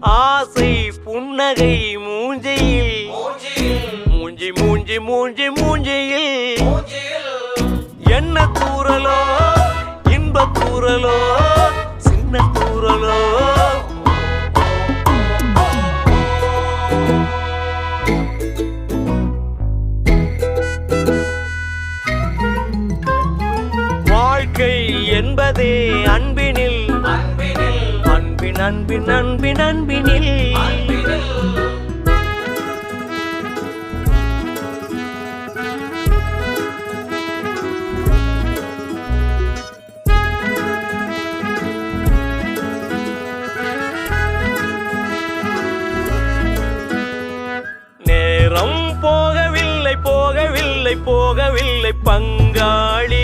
ஆசை புன்னகை மூஞ்சியில் மூஞ்சி மூஞ்சி மூஞ்சி மூஞ்சியில் என்ன தூரலோ இன்ப தூரலோ சின்ன தூரலோ வாழ்க்கை என்பதே அன்பினில் அன்பின் அன்பின் அன்பின் அன்பினில் நேரம் போகவில்லை போகவில்லை போகவில்லை பங்காளி